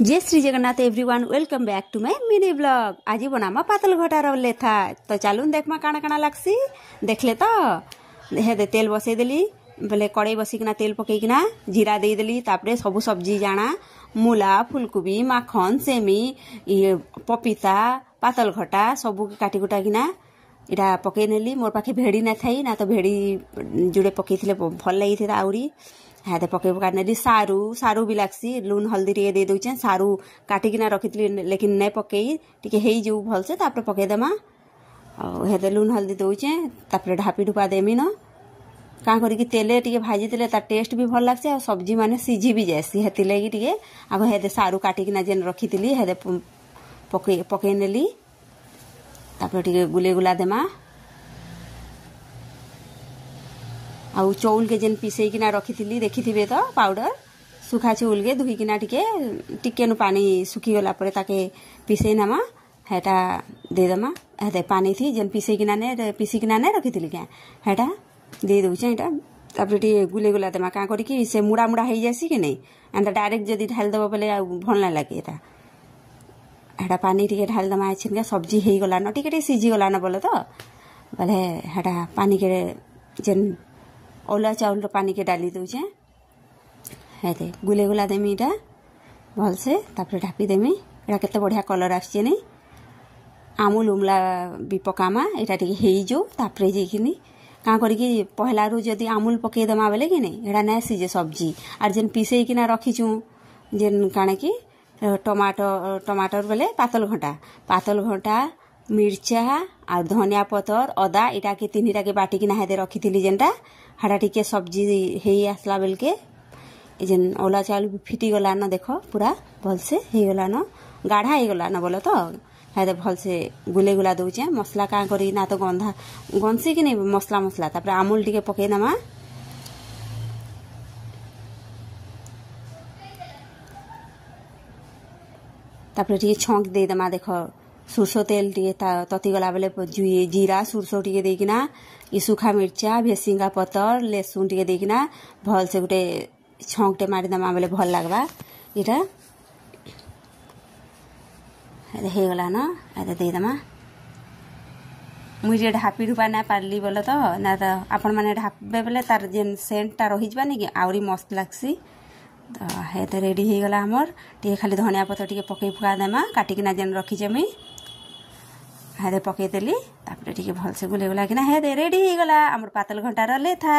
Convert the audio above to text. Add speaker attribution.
Speaker 1: जय Shri Jagannath everyone welcome back to my mini blog. आज बनामा पातल घटार लेथा तो चलून देखमा काना काना लागसी देखले तो हे दे तेल बसई देली बोले कड़ई बसिकिना तेल पकईकिना जीरा दे देली तापरे सब सब्जी जाना मूला फुलकोबी माखन सेमी ये पपीता पातल घटा सबू काटी कुटा किना इटा पकई नेली। मोर पाखे भेड़ी ना थाई ना तो भेड़ी जुड़े पकईथिले भल लगी आउरी हाथे पकई पका नेली। सारू सारू भी लागसी लून हल्दी टे दे दउचे सारू काटिकिना रखिथली लेकिन नहीं पकई टिके हेई जो भलसे तापरे पकई देमा हेदे लून हल्दी दउचे तापरे ढापी ढुपा देमी न का करी तेले टिके भाजी देले ता टेस्ट भी भल लागसे आ सब्जी माने सीझी भी जासी हेति लगी टिके आगो हेदे सारू काटिकिना जेन रखिथली हेदे पकई नेली तापरे टिके गुले गुला देमा आउ चौल के जेन पिसेकिना रखिथली देखिथिबे तो पाउडर सुखा चौल के धुईकिना टिके नु पानी सुखी गला परे ताके पिसे नामा हेटा दे दमा हेदे पानी थी जेन पिसेकिना ने रखिथली क्या हेटा दे दउचे एटा तापरे टिके गुले गुला देमा का करी कि से मुड़ा मुड़ा हेई जासी कि नहीं एंता डायरेक्ट जदी ढाल देबो पले भल ना लागे एटा हेटा पानी टिके ढाल दमा आछिन के सब्जी हेई गला न टिके सीझी गला न बोले तो बोले हेटा पानी के जेन ओला चाउल पानी के डाली दउचे हेते गुले गुला देमी इटा भल से तापरे ढापी देमी एटा केते बढ़िया कलर आछे नै आमुल उमला भी पकामा एटा टिके हेई जो तापरे जेकिनी का करी कि पहला रु जदी आमुल पके दमा बेले कि नै एटा नै सीजे सब्जी आर जेन पिसेई किना रखिचू जेन काणे कि टमाटर बेले पातल घंटा मिर्चा और धनिया पतर अदा इटा के तीनटा के बाटी किना हेदे रखिथली जेनटा हाड़ा टिके सब्जी हेई आसला बेल के जेन ओला चाउल फिटी गला न देखो पूरा भल से हेई गला न गाढ़ा हेई गला न बोले तो हेदे भल से गुले गुला दउचे मसला का करी ना तो गंसी कि नहीं मसला तापर आमुल टिके पके दमा तापर टिके छौंक दे दमा देखो सुरसो तेल टिके तती गला बेले जीरा सुरसो टिके देकिना ई सुखा मिर्चा भेसिंगा पतर लेसुन टिके देकिना भल से गुटे छौंकटे मारी दमा बेले भल लागबा इटा हे गला न आदे दे दमा मुझे ढापी ढुपा ना पारली बोले तो ना तो आपण माने ढापबे बेले तार जेन सेंट टा रही जबा कि आउरी मस्त लागसी तो हे तो रेडी हो गला हमर टिके खाली धनिया पत्ता टिके पकई फुका देमा काटिकिना जेन रखी जमी हेदे पकई देली तापरे टिके भल से गुले गुला किना हेदे रेडी हो गला हमर पातल घंटा लेथा।